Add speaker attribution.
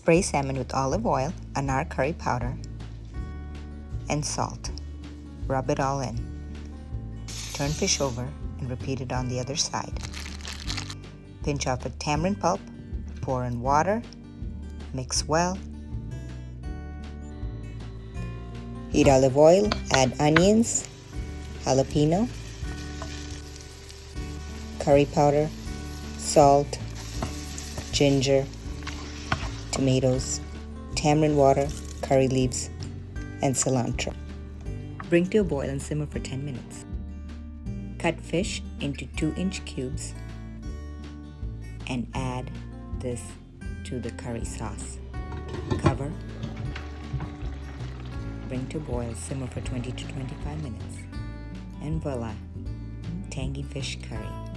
Speaker 1: Spray salmon with olive oil, anar curry powder, and salt. Rub it all in. Turn fish over and repeat it on the other side. Pinch off a tamarind pulp, pour in water, mix well. Heat olive oil, add onions, jalapeno, curry powder, salt, ginger, tomatoes, tamarind water, curry leaves, and cilantro. Bring to a boil and simmer for 10 minutes. Cut fish into 2-inch cubes and add this to the curry sauce. Cover, bring to boil, simmer for 20 to 25 minutes, and voila, tangy fish curry.